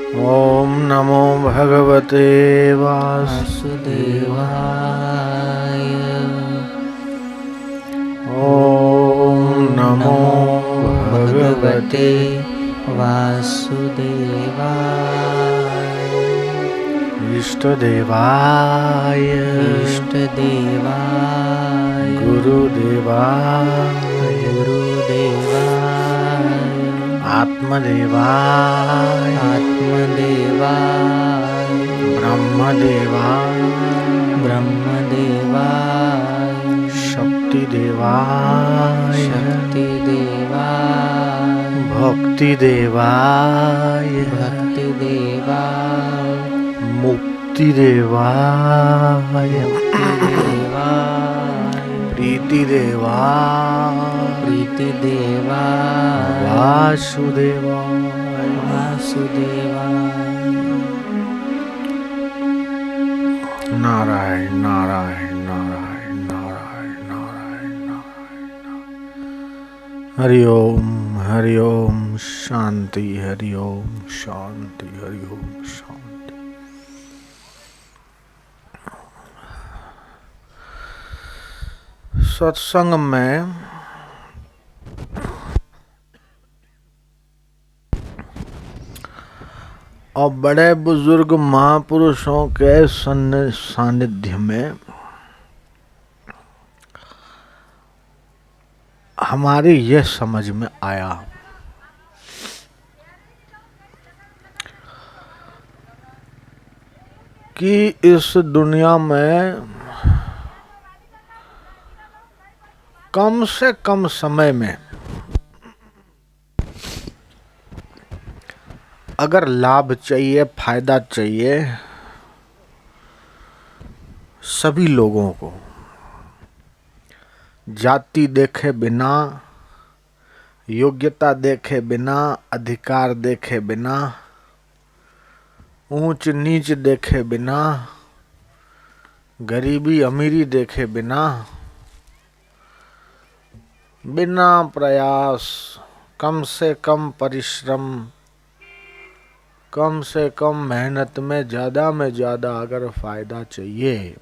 ओम नमो भगवते वासुदेवाय। ओम नमो भगवते वासुदेवाय। इष्टदेवाय इष्टदेवाय गुरुदेवाय गुरुदेवाय आत्मदेवाय आत्मदेवाय ब्रह्मदेवाय ब्रह्मदेवाय शक्तिदेवाय शक्तिदेवाय भक्तिदेवाय भक्तिदेवाय मुक्तिदेवाय मुक्तिदेवाय प्रीतिदेवाय प्रीतिदेवाय वासुदेवाय वासुदेवाय। नारायण नारायण नारायण नारायण नारायण नारायण। हरि ओम शांति, हरि ओम शांति, हरि ओम शांति। सत्संग में और बड़े बुजुर्ग महापुरुषों के सानिध्य में हमारी यह समझ में आया कि इस दुनिया में कम से कम समय में अगर लाभ चाहिए, फायदा चाहिए सभी लोगों को, जाति देखे बिना, योग्यता देखे बिना, अधिकार देखे बिना, ऊंच नीच देखे बिना, गरीबी अमीरी देखे बिना, बिना प्रयास, कम से कम परिश्रम, कम से कम मेहनत में ज्यादा अगर फायदा चाहिए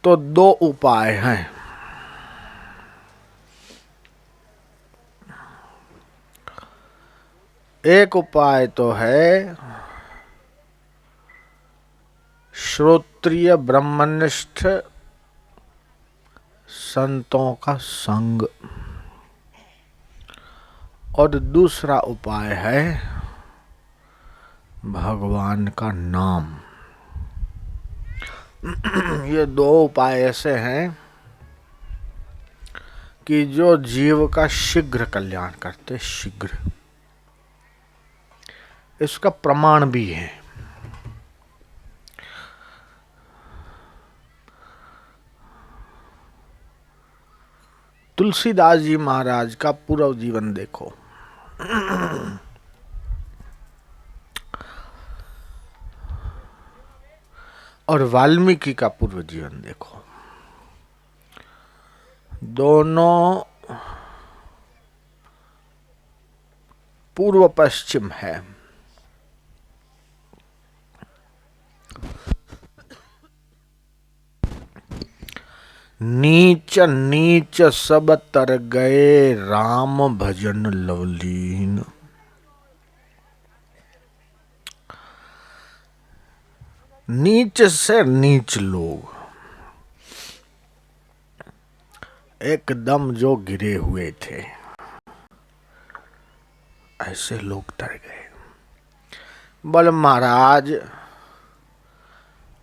तो दो उपाय हैं। एक उपाय तो है श्रोत्रिय ब्रह्मनिष्ठ संतों का संग, और दूसरा उपाय है भगवान का नाम। ये दो उपाय ऐसे हैं कि जो जीव का शीघ्र कल्याण करते, शीघ्र। इसका प्रमाण भी है। तुलसीदास जी महाराज का पूरा जीवन देखो। और वाल्मीकि का पूर्व जीवन देखो। दोनों पूर्व पश्चिम है। नीच नीच सब तर गए, राम भजन लवलीन। नीच से नीच लोग, एकदम जो गिरे हुए थे, ऐसे लोग तर गए। बोले महाराज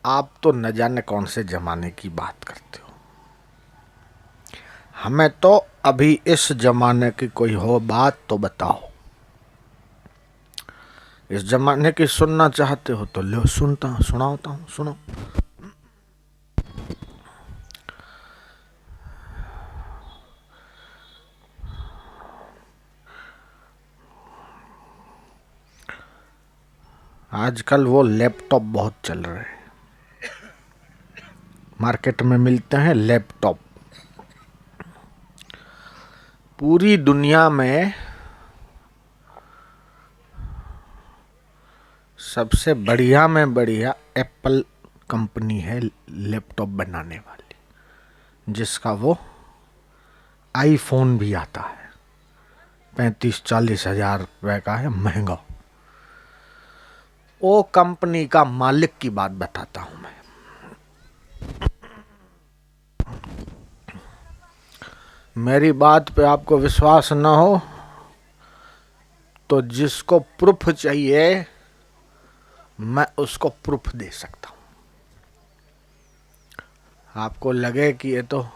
आप तो न जाने कौन से जमाने की बात करते हो, हमें तो अभी इस जमाने की कोई हो बात तो बताओ। इस जमाने की सुनना चाहते हो तो लो सुनाता हूं, सुनो। आजकल वो लैपटॉप बहुत चल रहे हैं, मार्केट में मिलते हैं लैपटॉप। पूरी दुनिया में सबसे बढ़िया में बढ़िया एप्पल कंपनी है लैपटॉप बनाने वाली, जिसका वो आईफोन भी आता है, 35-40 हजार रुपए का है, महंगा। वो कंपनी का मालिक की बात बताता हूं मैं। मेरी बात पे आपको विश्वास न हो तो जिसको प्रूफ चाहिए मैं उसको प्रूफ दे सकता हूं। आपको लगे कि ये तो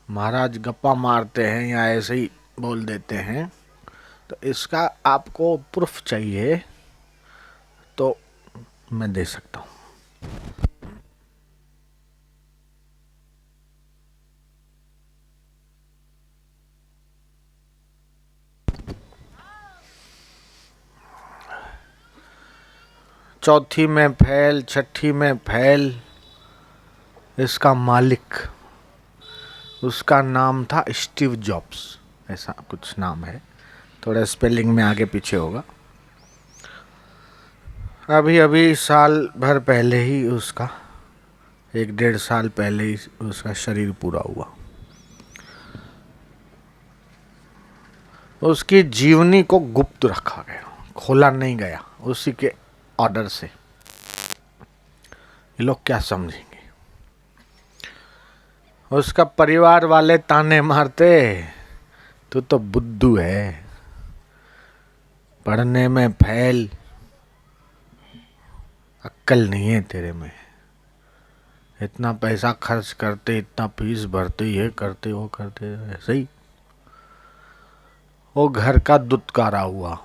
महाराज गप्पा मारते हैं या ऐसे ही बोल देते हैं, तो इसका आपको प्रूफ चाहिए तो मैं दे सकता हूं। चौथी में फेल, छठी में फेल, इसका मालिक, उसका नाम था स्टीव जॉब्स, ऐसा कुछ नाम है, थोड़ा स्पेलिंग में आगे पीछे होगा। अभी अभी साल भर पहले ही उसका 1-1.5 साल पहले ही उसका शरीर पूरा हुआ। उसकी जीवनी को गुप्त रखा गया, खोला नहीं गया उसी के ऑर्डर से। ये लोग क्या समझेंगे? उसका परिवार वाले ताने मारते, तू तो बुद्धू है, पढ़ने में फेल, अक्ल नहीं है तेरे में, इतना पैसा खर्च करते, इतना फीस भरते, ये करते वो करते, ऐसे ही वो घर का दुत्कारा हुआ,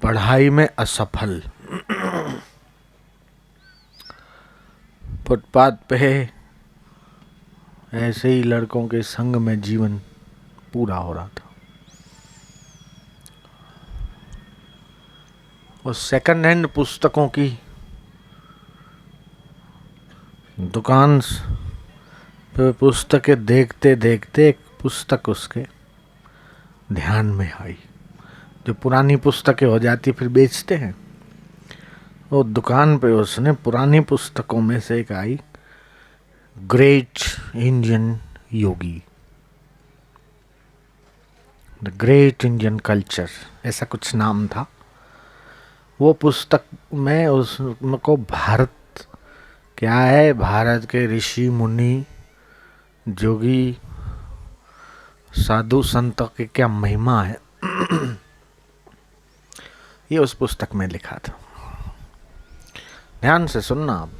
पढ़ाई में असफल, फुटपाथ पे ऐसे ही लड़कों के संग में जीवन पूरा हो रहा था। और सेकंड हैंड पुस्तकों की दुकान पे पुस्तकें देखते देखते एक पुस्तक उसके ध्यान में आई। जो पुरानी पुस्तकें हो जाती फिर बेचते हैं, वो दुकान पे उसने पुरानी पुस्तकों में से एक आई, great Indian Yogi, the great Indian culture, ऐसा कुछ नाम था। वो पुस्तक में उसको भारत क्या है, भारत के ऋषि मुनि जोगी साधु संतों की क्या महिमा है, ये उस पुस्तक में लिखा था। ध्यान से सुनना आप।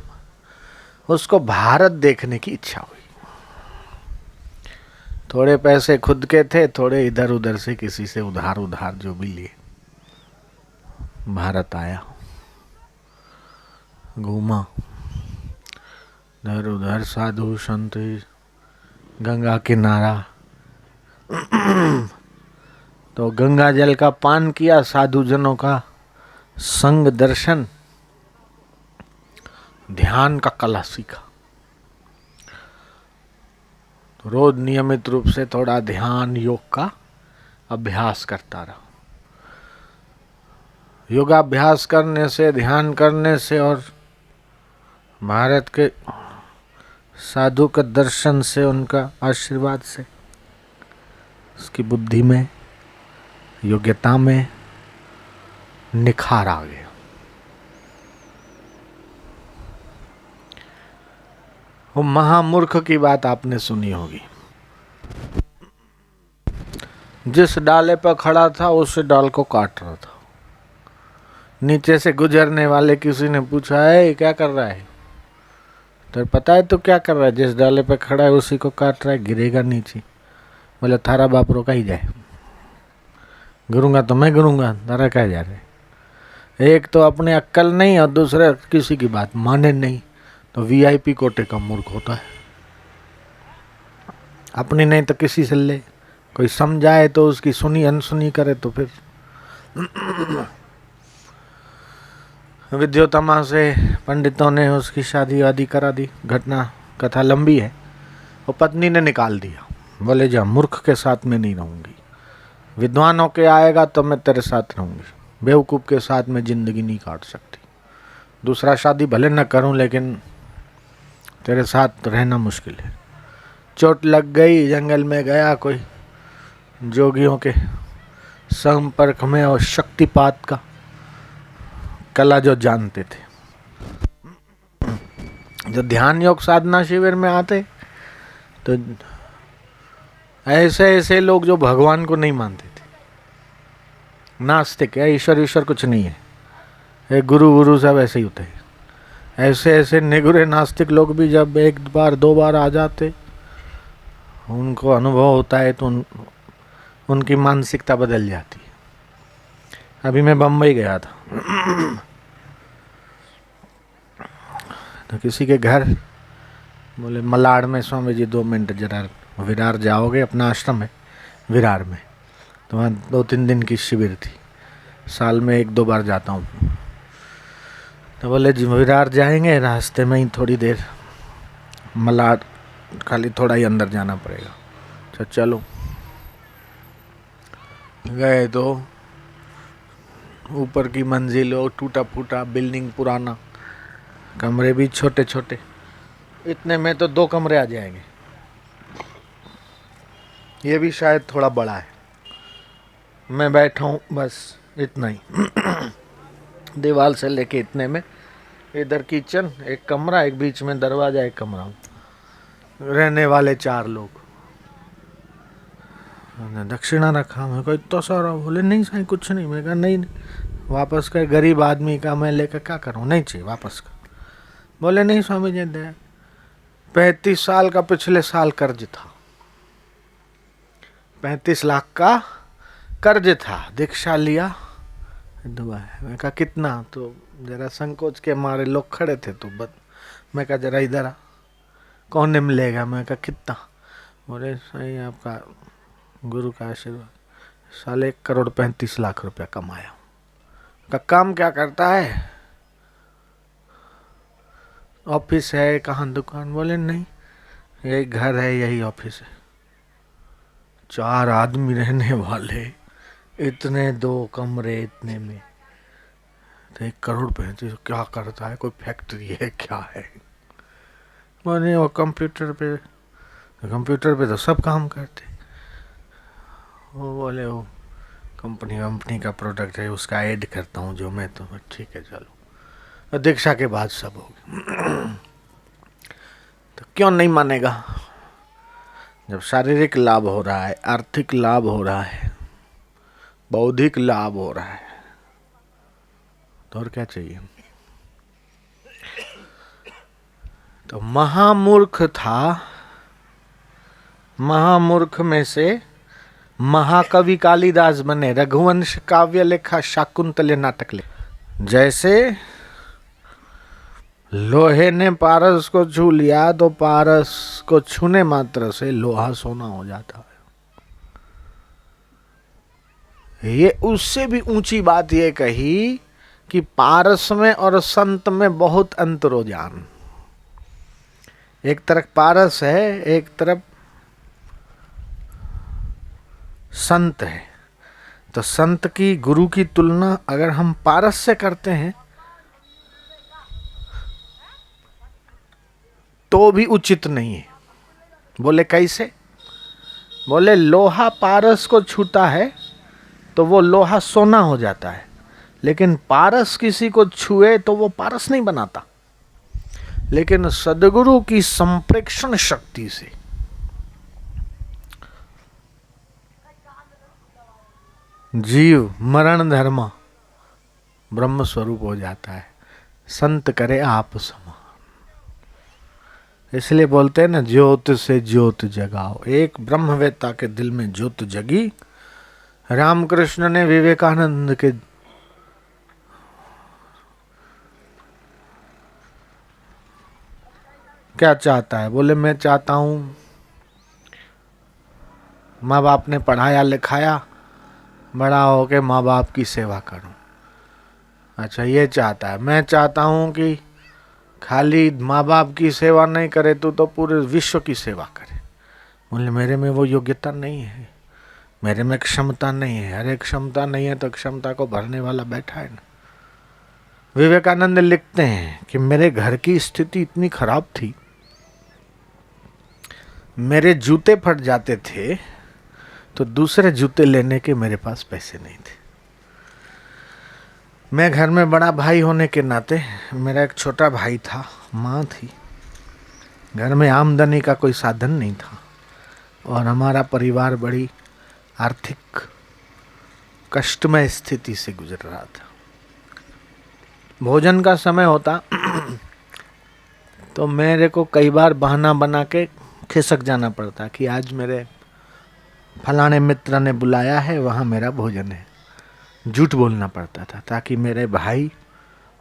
उसको भारत देखने की इच्छा हुई। थोड़े पैसे खुद के थे, थोड़े इधर उधर से किसी से उधार उधार जो भी लिए, भारत आया, घूमा इधर उधर, साधु संत, गंगा किनारा, तो गंगा जल का पान किया, साधु जनों का संग दर्शन, ध्यान का कला सीखा। तो रोज नियमित रूप से थोड़ा ध्यान योग का अभ्यास करता रहा। योगाभ्यास करने से, ध्यान करने से और भारत के साधु के दर्शन से, उनका आशीर्वाद से उसकी बुद्धि में, योग्यता में निखार आ गया। वो महामूर्ख की बात आपने सुनी होगी। जिस डाले पर खड़ा था उस डाल को काट रहा था। नीचे से गुजरने वाले किसी ने पूछा, है क्या कर रहा है? तो पता है तो क्या कर रहा है? जिस डाले पे खड़ा है उसी को काट रहा है, गिरेगा नीचे। बोले थारा बाप रोका ही जाए, गिरूंगा तो मैं गिरूंगा, तारा क्या जा रहे। एक तो अपने अक्ल नहीं और दूसरे किसी की बात माने नहीं, तो वीआईपी कोटे का मूर्ख होता है। अपनी नहीं तो किसी से ले, कोई समझाए तो उसकी सुनी अनसुनी करे तो फिर विद्योतमा से पंडितों ने उसकी शादी वादी करा दी। घटना कथा लंबी है। वो पत्नी ने निकाल दिया, बोले जा, मूर्ख के साथ में नहीं रहूंगी, विद्वानों के आएगा तो मैं तेरे साथ रहूंगी, बेवकूफ़ के साथ में जिंदगी नहीं काट सकती। दूसरा शादी भले न करूं लेकिन तेरे साथ रहना मुश्किल है। चोट लग गई, जंगल में गया, कोई जोगियों के संपर्क में और शक्तिपात का कला जो जानते थे, जो ध्यान योग साधना शिविर में आते तो ऐसे ऐसे लोग जो भगवान को नहीं मानते थे, नास्तिक है, ईश्वर ईश्वर कुछ नहीं है, ये गुरु गुरु सब ऐसे ही होते हैं। ऐसे ऐसे निगुरे नास्तिक लोग भी जब एक बार दो बार आ जाते, उनको अनुभव होता है तो उनकी मानसिकता बदल जाती है। अभी मैं बम्बई गया था तो किसी के घर बोले मलाड में स्वामी जी 2 मिनट जरा विरार जाओगे, अपना आश्रम है विरार में, तो वहाँ 2-3 दिन की शिविर थी, साल में 1-2 बार जाता हूँ। तो बोले जी विरार जाएंगे, रास्ते में ही थोड़ी देर मलाड, खाली थोड़ा ही अंदर जाना पड़ेगा। तो चलो गए तो ऊपर की मंजिल और टूटा फूटा बिल्डिंग, पुराना, कमरे भी छोटे छोटे, इतने में तो 2 कमरे आ जाएंगे, ये भी शायद थोड़ा बड़ा है। मैं बैठा हूँ बस इतना ही दीवार से लेके इतने में, इधर किचन, एक कमरा, एक बीच में दरवाजा, एक कमरा, रहने वाले 4 लोग। दक्षिणा रखा, मैं कोई तो सारा, बोले नहीं साईं कुछ नहीं। मैं कहा नहीं, वापस कर, गरीब आदमी का मैं लेकर क्या करूँ, नहीं चाहिए वापस कर। बोले नहीं स्वामी जी दे, 35 साल का पिछले साल कर्ज था, 35 लाख का कर्ज था, दीक्षा लिया दुआ है। मैं कहा कितना, तो जरा संकोच के मारे लोग खड़े थे तो मैं कहा जरा इधर आ, कौन ने मिलेगा। मैं कहा कितना, बोले सही आपका गुरु का आशीर्वाद, साले 1,35,00,000 रुपया कमाया। का काम क्या करता है, ऑफिस है, कहाँ दुकान, बोले नहीं यही घर है, यही ऑफिस है, 4 आदमी रहने वाले, इतने 2 कमरे, इतने में तो 1,35,00,000 क्या करता है, कोई फैक्ट्री है क्या है। बोले वो कंप्यूटर पे तो सब काम करते। वो बोले वो कंपनी का प्रोडक्ट है, उसका ऐड करता हूँ जो मैं, तो ठीक है चलो, दीक्षा के बाद सब हो गया। तो क्यों नहीं मानेगा, जब शारीरिक लाभ हो रहा है, आर्थिक लाभ हो रहा है, बौद्धिक लाभ हो रहा है, तो और क्या चाहिए। तो महामूर्ख था, महामूर्ख में से महाकवि कालिदास बने, रघुवंश काव्य लिखा, शाकुंतल नाटक लिखा। जैसे लोहे ने पारस को छू लिया तो पारस को छूने मात्र से लोहा सोना हो जाता है। ये उससे भी ऊंची बात ये कही कि पारस में और संत में बहुत अंतर हो जान। एक तरफ पारस है, एक तरफ संत है। तो संत की, गुरु की तुलना अगर हम पारस से करते हैं तो भी उचित नहीं है। बोले कैसे, बोले लोहा पारस को छूता है तो वो लोहा सोना हो जाता है, लेकिन पारस किसी को छुए तो वो पारस नहीं बनाता। लेकिन सद्गुरु की संप्रेक्षण शक्ति से जीव मरण धर्म ब्रह्म स्वरूप हो जाता है। संत करे आप समान, इसलिए बोलते हैं ना, ज्योत से ज्योत जगाओ। एक ब्रह्मवेत्ता के दिल में ज्योत जगी। रामकृष्ण ने विवेकानंद के क्या चाहता है, बोले मैं चाहता हूं माँ बाप ने पढ़ाया लिखाया, बड़ा होके माँ बाप की सेवा करूं। अच्छा ये चाहता है। मैं चाहता हूं कि खाली माँ बाप की सेवा नहीं करे तो पूरे विश्व की सेवा करे। बोले मेरे में वो योग्यता नहीं है, मेरे में क्षमता नहीं है। अरे क्षमता नहीं है तो क्षमता को भरने वाला बैठा है ना। विवेकानंद लिखते हैं कि मेरे घर की स्थिति इतनी खराब थी, मेरे जूते फट जाते थे तो दूसरे जूते लेने के मेरे पास पैसे नहीं थे। मैं घर में बड़ा भाई होने के नाते, मेरा एक छोटा भाई था, माँ थी, घर में आमदनी का कोई साधन नहीं था और हमारा परिवार बड़ी आर्थिक कष्टमय स्थिति से गुजर रहा था। भोजन का समय होता तो मेरे को कई बार बहाना बना के खिसक जाना पड़ता कि आज मेरे फलाने मित्र ने बुलाया है, वहाँ मेरा भोजन है। झूठ बोलना पड़ता था ताकि मेरे भाई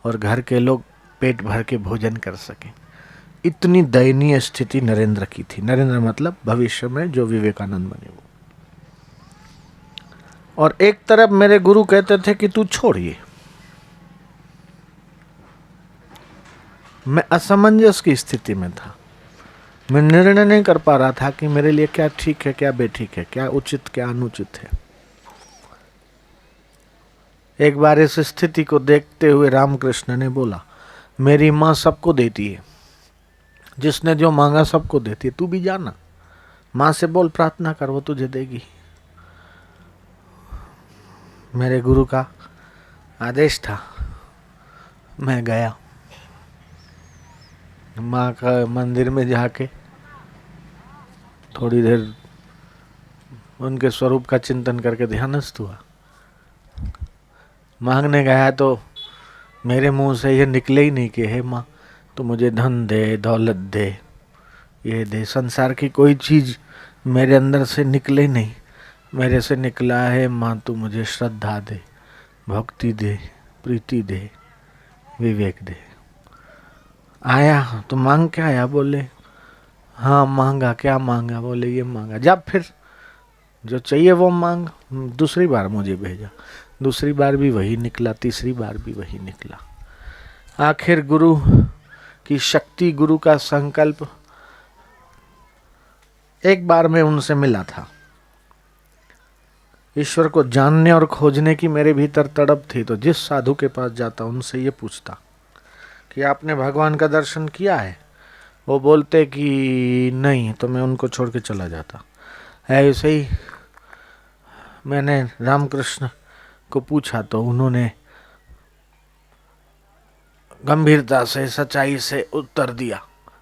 और घर के लोग पेट भर के भोजन कर सकें। इतनी दयनीय स्थिति नरेंद्र की थी। नरेंद्र मतलब भविष्य में जो विवेकानंद बने वो। और एक तरफ मेरे गुरु कहते थे कि तू छोड़िए। मैं असमंजस की स्थिति में था। मैं निर्णय नहीं कर पा रहा था कि मेरे लिए क्या ठीक है, क्या बेठीक है, क्या उचित, क्या अनुचित है। एक बार इस स्थिति को देखते हुए रामकृष्ण ने बोला, मेरी माँ सबको देती है, जिसने जो मांगा सबको देती है, तू भी जाना, माँ से बोल, प्रार्थना कर, वो तुझे देगी। मेरे गुरु का आदेश था, मैं गया। माँ का मंदिर में जाके थोड़ी देर उनके स्वरूप का चिंतन करके ध्यानस्थ हुआ। मांगने गया तो मेरे मुंह से ये निकले ही नहीं कि हे माँ तो मुझे धन दे, दौलत दे, ये दे। संसार की कोई चीज़ मेरे अंदर से निकले नहीं। मेरे से निकला है, माँ तू मुझे श्रद्धा दे, भक्ति दे, प्रीति दे, विवेक दे। आया तो मांग के आया। बोले हाँ मांगा। क्या मांगा? बोले ये मांगा। जब फिर जो चाहिए वो मांग। दूसरी बार मुझे भेजा, दूसरी बार भी वही निकला, तीसरी बार भी वही निकला। आखिर गुरु की शक्ति, गुरु का संकल्प, एक बार मैं उनसे मिला था। ईश्वर को जानने और खोजने की मेरे भीतर तड़प थी, तो जिस साधु के पास जाता उनसे ये पूछता कि आपने भगवान का दर्शन किया है? वो बोलते कि नहीं, तो मैं उनको छोड़ के चला जाता। ऐसे ही मैंने रामकृष्ण को पूछा तो उन्होंने गंभीरता से, सच्चाई से उत्तर दिया,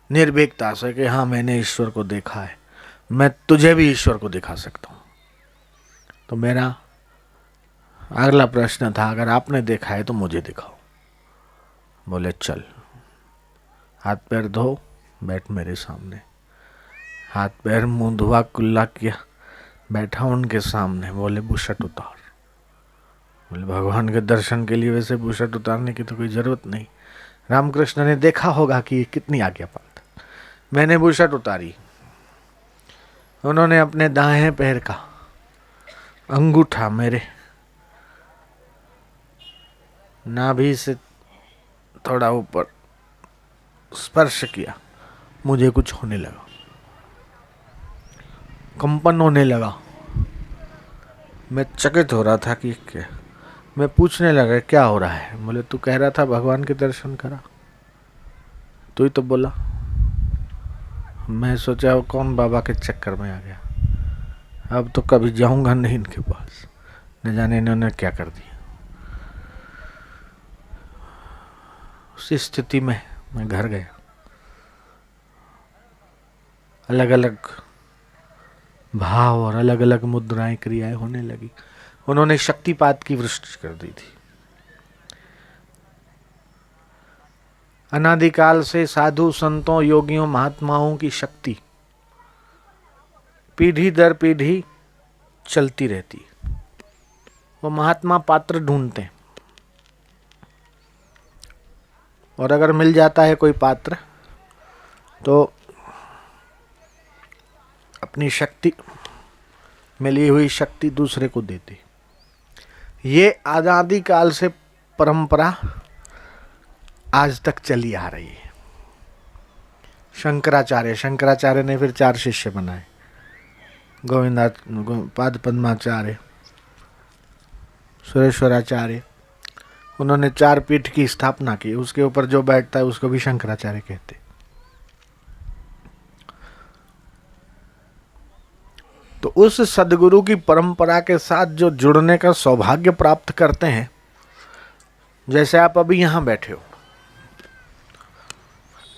निर्भीकता से, कि हाँ मैंने ईश्वर को देखा है, मैं तुझे भी ईश्वर को दिखा सकता हूँ। तो मेरा अगला प्रश्न था, अगर आपने देखा है तो मुझे दिखाओ। बोले चल, हाथ पैर धो, बैठ मेरे सामने। हाथ पैर मुंह धुआ, कुल्ला किया, बैठा उनके सामने। बोले बुशट उतार। बोले भगवान के दर्शन के लिए वैसे बुशट उतारने की तो कोई जरूरत नहीं। रामकृष्ण ने देखा होगा कि कितनी आज्ञापात। मैंने बुशट उतारी। उन्होंने अपने दाहिने पैर का अंगूठा मेरे नाभि से थोड़ा ऊपर स्पर्श किया। मुझे कुछ होने लगा, कंपन होने लगा। मैं चकित हो रहा था कि क्या। मैं पूछने लगा क्या हो रहा है? बोले तू कह रहा था भगवान के दर्शन करा, तू ही तो बोला। मैं सोचा वो कौन बाबा के चक्कर में आ गया, अब तो कभी जाऊंगा नहीं इनके पास, न जाने इन्होंने क्या कर दिया। उसी स्थिति में मैं घर गया। अलग अलग भाव और अलग अलग मुद्राएं, क्रियाएं होने लगी। उन्होंने शक्तिपात की वृष्टि कर दी थी। अनादिकाल से साधु संतों, योगियों, महात्माओं की शक्ति पीढ़ी दर पीढ़ी चलती रहती। वो महात्मा पात्र ढूंढते हैं, और अगर मिल जाता है कोई पात्र तो अपनी शक्ति, मिली हुई शक्ति दूसरे को देते। ये अनादिकाल से परंपरा आज तक चली आ रही है। शंकराचार्य ने फिर 4 शिष्य बनाए। पाद पद्माचार्य, सुरेश्वराचार्य, उन्होंने 4 पीठ की स्थापना की। उसके ऊपर जो बैठता है उसको भी शंकराचार्य कहते। तो उस सदगुरु की परंपरा के साथ जो जुड़ने का सौभाग्य प्राप्त करते हैं, जैसे आप अभी यहां बैठे हो,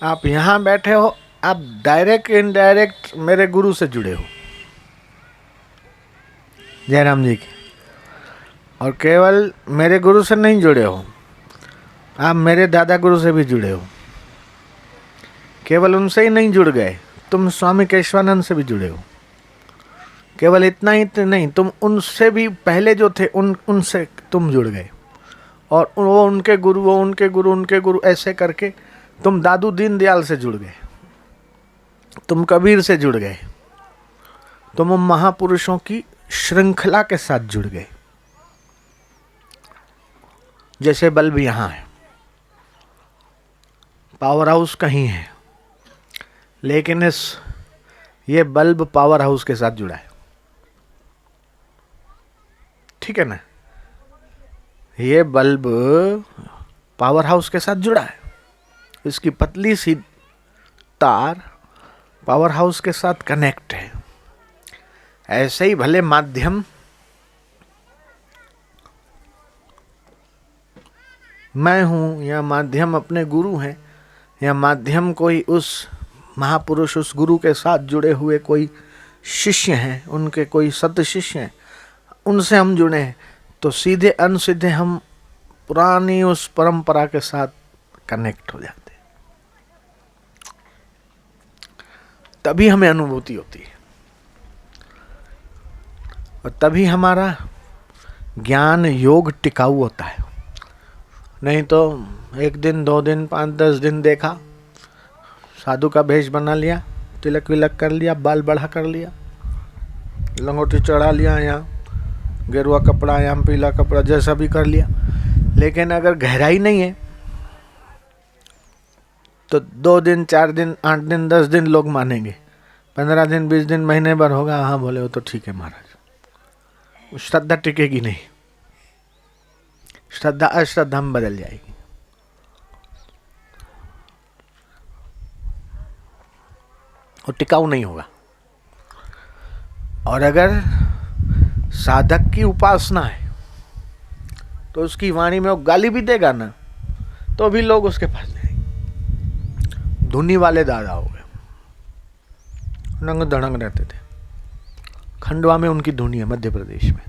आप यहां बैठे हो, आप डायरेक्ट इनडायरेक्ट मेरे गुरु से जुड़े हो, जयराम जी की। और केवल मेरे गुरु से नहीं जुड़े हो, आप मेरे दादा गुरु से भी जुड़े हो। केवल उनसे ही नहीं जुड़ गए, तुम स्वामी केशवानंद से भी जुड़े हो। केवल इतना ही नहीं, तुम उनसे भी पहले जो थे उनसे तुम जुड़ गए। और वो उनके गुरु, वो उनके गुरु, उनके गुरु, ऐसे करके तुम दादू दीनदयाल से जुड़ गए, तुम कबीर से जुड़ गए, तुम उन महापुरुषों की श्रृंखला के साथ जुड़ गए। जैसे बल्ब यहां है, पावर हाउस कहीं है, लेकिन ये बल्ब पावर हाउस के साथ जुड़ा है, ठीक है ना। ये बल्ब पावर हाउस के साथ जुड़ा है, इसकी पतली सी तार पावर हाउस के साथ कनेक्ट है। ऐसे ही भले माध्यम मैं हूं, या माध्यम अपने गुरु हैं, या माध्यम कोई उस महापुरुष, उस गुरु के साथ जुड़े हुए कोई शिष्य हैं, उनके कोई सत शिष्य हैं, उनसे हम जुड़े हैं, तो सीधे अनसीधे हम पुरानी उस परंपरा के साथ कनेक्ट हो जाते, तभी हमें अनुभूति होती है, और तभी हमारा ज्ञान योग टिकाऊ होता है। नहीं तो 1 दिन 2 दिन 5-10 दिन देखा, साधु का भेष बना लिया, तिलक विलक कर लिया, बाल बढ़ा कर लिया, लंगोटी चढ़ा लिया, या गेरुआ कपड़ा या पीला कपड़ा, जैसा भी कर लिया, लेकिन अगर गहराई नहीं है तो 2 दिन 4 दिन 8 दिन 10 दिन लोग मानेंगे, 15 दिन 20 दिन महीने भर होगा, हाँ बोले वो तो ठीक है महाराज, श्रद्धा टिकेगी नहीं, श्रद्धा अश्रद्धा में बदल जाएगी। और टिकाऊ नहीं होगा। और अगर साधक की उपासना है तो उसकी वाणी में वो गाली भी देगा ना, तो भी लोग उसके पास जाएंगे। धुनी वाले दादा हो गए, नंग धड़ंग रहते थे, खंडवा में उनकी धुनी है, मध्य प्रदेश में।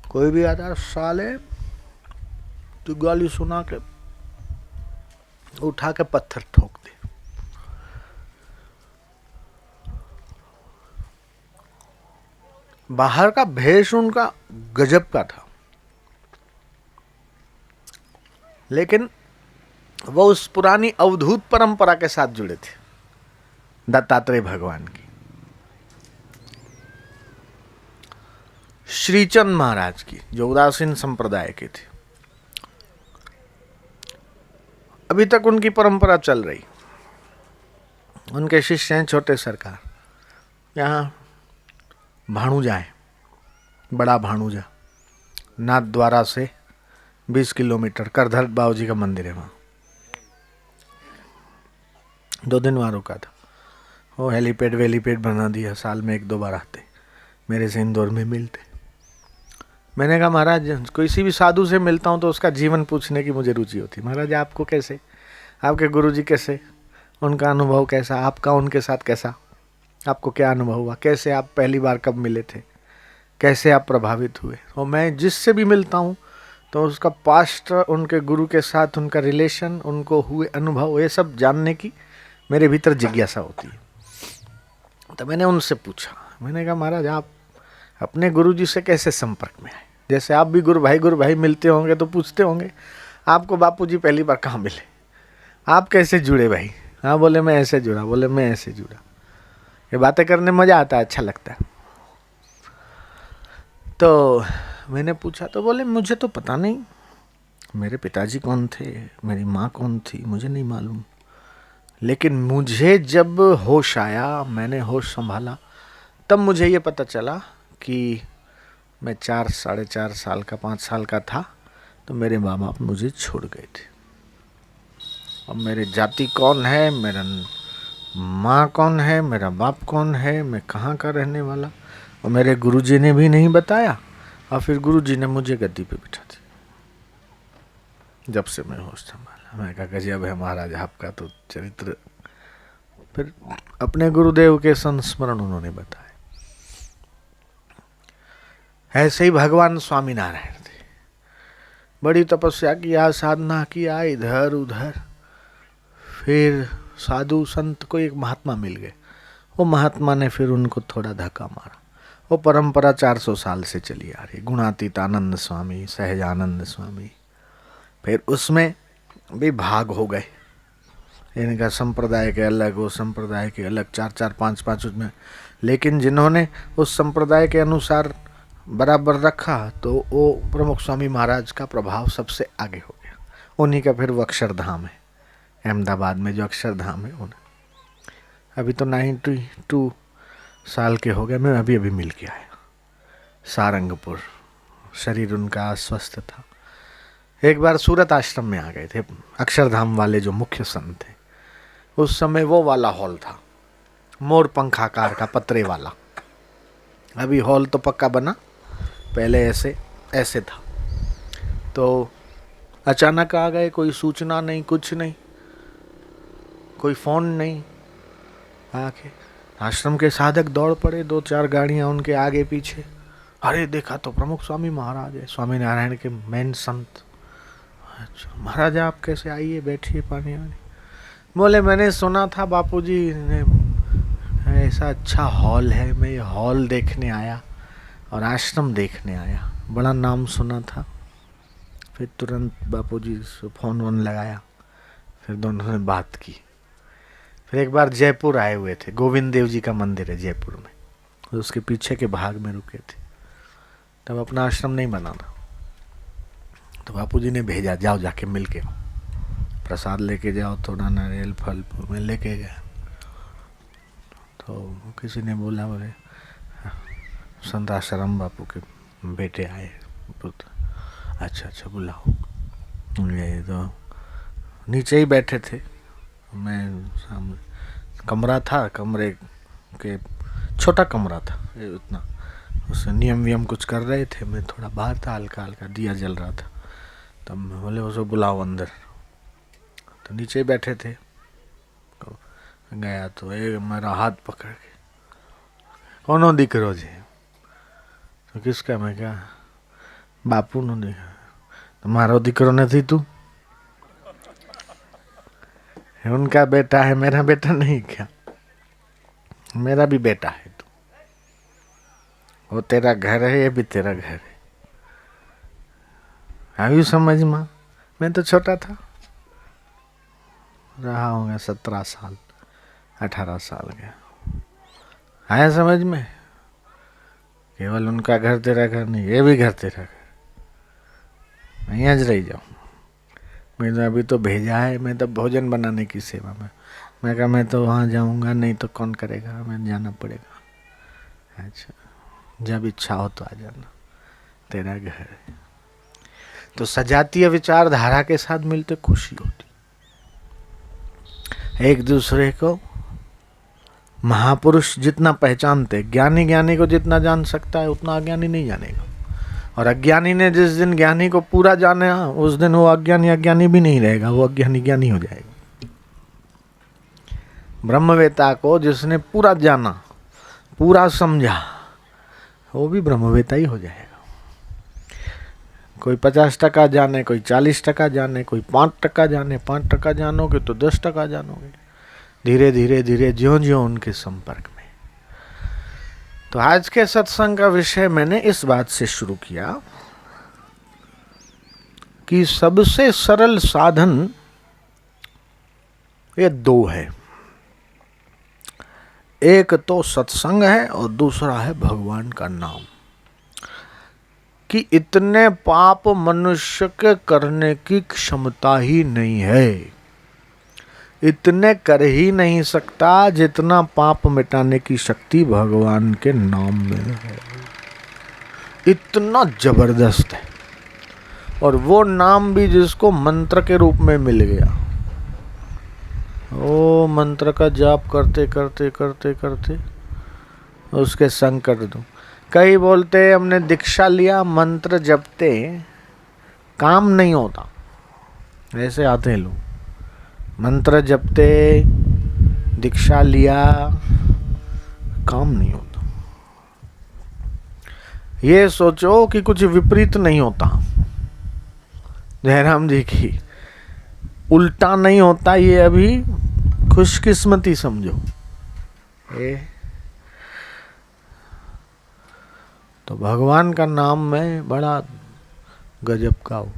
कोई भी आता, साले तो गाली सुना के उठा के पत्थर ठोक दे। बाहर का भेष उनका गजब का था, लेकिन वो उस पुरानी अवधूत परंपरा के साथ जुड़े थे, दत्तात्रेय भगवान की। श्रीचंद महाराज की, जो उदासीन संप्रदाय के थे, अभी तक उनकी परंपरा चल रही। उनके शिष्य हैं छोटे सरकार, यहाँ भाणुजा है, बड़ा भाणुजा, नाथ द्वारा से 20 किलोमीटर, करधर बाबू जी का मंदिर है वहाँ। 2 दिन वहाँ रुका था, वो हेलीपैड वेलीपैड बना दिया, साल में 1-2 बार आते, मेरे से इंदौर में मिलते। मैंने कहा महाराज, किसी भी साधु से मिलता हूँ तो उसका जीवन पूछने की मुझे रुचि होती। महाराज आपको कैसे, आपके गुरुजी कैसे, उनका अनुभव कैसा, आपका उनके साथ कैसा, आपको क्या अनुभव हुआ, कैसे आप पहली बार कब मिले थे, कैसे आप प्रभावित हुए। और मैं जिससे भी मिलता हूँ तो उसका पास्ट, उनके गुरु के साथ उनका रिलेशन, उनको हुए अनुभव, ये सब जानने की मेरे भीतर जिज्ञासा होती है। तो मैंने उनसे पूछा, मैंने कहा महाराज आप अपने गुरुजी से कैसे संपर्क में आए? जैसे आप भी गुरु भाई मिलते होंगे तो पूछते होंगे, आपको बापूजी पहली बार कहाँ मिले, आप कैसे जुड़े भाई? हाँ बोले मैं ऐसे जुड़ा, बोले मैं ऐसे जुड़ा। ये बातें करने मज़ा आता है, अच्छा लगता है। तो मैंने पूछा तो बोले मुझे तो पता नहीं, मेरे पिताजी कौन थे, मेरी माँ कौन थी, मुझे नहीं मालूम, लेकिन मुझे जब होश आया, मैंने होश संभाला, तब मुझे ये पता चला कि मैं 4, 4.5 साल का, 5 साल का था, तो मेरे माँ बाप मुझे छोड़ गए थे। अब मेरे जाति कौन है, मेरा माँ कौन है, मेरा बाप कौन है, मैं कहाँ का रहने वाला, और मेरे गुरुजी ने भी नहीं बताया। और फिर गुरुजी ने मुझे गद्दी पे बिठा दिया जब से मैं होश संभाला। मैं कहा गजब है महाराज आपका तो चरित्र। फिर अपने गुरुदेव के संस्मरण उन्होंने बताए। ऐसे ही भगवान स्वामीनारायण थे, बड़ी तपस्या किया, साधना किया इधर उधर। फिर साधु संत को एक महात्मा मिल गए। वो महात्मा ने फिर उनको थोड़ा धक्का मारा। वो परंपरा 400 साल से चली आ रही, गुणातीत आनंद स्वामी, सहजानंद स्वामी। फिर उसमें भी भाग हो गए, इनका संप्रदाय के अलग, वो संप्रदाय के अलग, 4-4, 5-5 उसमें। लेकिन जिन्होंने उस संप्रदाय के अनुसार बराबर रखा तो वो प्रमुख स्वामी महाराज का प्रभाव सबसे आगे हो गया। उन्हीं का फिर वो अक्षरधाम है, अहमदाबाद में जो अक्षरधाम है। उन्हें अभी तो 92 साल के हो गए। मैं अभी मिल के आया सारंगपुर, शरीर उनका अस्वस्थ था। एक बार सूरत आश्रम में आ गए थे अक्षरधाम वाले जो मुख्य संत थे। उस समय वो वाला हॉल था, मोर पंखाकार का, पतरे वाला। अभी हॉल तो पक्का बना, पहले ऐसे था। तो अचानक आ गए, कोई सूचना नहीं, कुछ नहीं, कोई फोन नहीं। आके आश्रम के साधक दौड़ पड़े, 2-4 गाड़ियां उनके आगे पीछे। अरे देखा तो प्रमुख स्वामी महाराज है, स्वामीनारायण के मेन संत। अच्छा महाराज आप कैसे, आइए बैठिए, पानी वानी। बोले मैंने सुना था बापूजी ने ऐसा अच्छा हॉल है, मैं ये हॉल देखने आया और आश्रम देखने आया, बड़ा नाम सुना था। फिर तुरंत बापूजी से फोन वोन लगाया, फिर दोनों ने बात की। फिर एक बार जयपुर आए हुए थे, गोविंद देव जी का मंदिर है जयपुर में, उसके पीछे के भाग में रुके थे। तब अपना आश्रम नहीं बनाना, तो बापूजी ने भेजा, जाओ जाके मिल के आओ, प्रसाद लेके जाओ, थोड़ा नारियल फल में लेके गए। तो किसी ने बोला, बोले संत आश्रम बापू के बेटे आए पुत्र। अच्छा बुलाओ। ये तो नीचे ही बैठे थे, मैं सामने, कमरा था, कमरे के छोटा कमरा था उतना, उससे नियम वियम कुछ कर रहे थे। मैं थोड़ा बाहर था, हल्का हल्का दिया जल रहा था। तब बोले उसको बुलाओ अंदर। तो नीचे बैठे थे, गया तो मेरा हाथ पकड़ के, कौनो दीकरो जे? तो किसका? मैं क्या बापू नो देखा। तो मारो दीकरो नहीं तू, उनका बेटा है, मेरा बेटा नहीं क्या? मेरा भी बेटा है तू, वो तेरा घर है, ये भी तेरा घर है। आयु समझ में? मैं तो छोटा था, रहा होगा 17 साल 18 साल का। आया समझ में? केवल उनका घर तेरा घर नहीं, ये भी घर तेरा घर। नहीं आज रही जाऊँ, मैंने अभी तो भेजा है, मैं तो भोजन बनाने की सेवा में। मैं कहा मैं तो वहाँ जाऊँगा नहीं तो कौन करेगा, मैं जाना पड़ेगा। अच्छा जब इच्छा हो तो आ जाना, तेरा घर है। तो सजातीय विचारधारा के साथ मिलते खुशी होती, एक दूसरे को महापुरुष जितना पहचानते, ज्ञानी को जितना जान सकता है उतना अज्ञानी नहीं जानेगा। और अज्ञानी ने जिस दिन ज्ञानी को पूरा जाना, उस दिन वो अज्ञानी भी नहीं रहेगा, वो ज्ञानी हो जाएगा। ब्रह्मवेता को जिसने पूरा जाना, पूरा समझा, वो भी ब्रह्मवेता ही हो जाएगा। कोई 50% जाने, कोई 40% जाने, कोई 5% जाने। 5% जानोगे तो 10% जानोगे, धीरे धीरे ज्यों उनके संपर्क में। तो आज के सत्संग का विषय मैंने इस बात से शुरू किया कि सबसे सरल साधन ये 2 है, एक तो सत्संग है और दूसरा है भगवान का नाम। कि इतने पाप मनुष्य के करने की क्षमता ही नहीं है इतने कर ही नहीं सकता जितना पाप मिटाने की शक्ति भगवान के नाम में है। इतना जबरदस्त है। और वो नाम भी जिसको मंत्र के रूप में मिल गया। ओ मंत्र का जाप करते करते करते करते उसके संकट दो। कई बोलते हमने दीक्षा लिया, मंत्र जपते काम नहीं होता। ऐसे आते हैं लोग, मंत्र जपते दीक्षा लिया काम नहीं होता। ये सोचो कि कुछ विपरीत नहीं होता, जयराम जी की उल्टा नहीं होता, ये अभी खुशकिस्मती समझो। तो भगवान का नाम में बड़ा गजब का हो।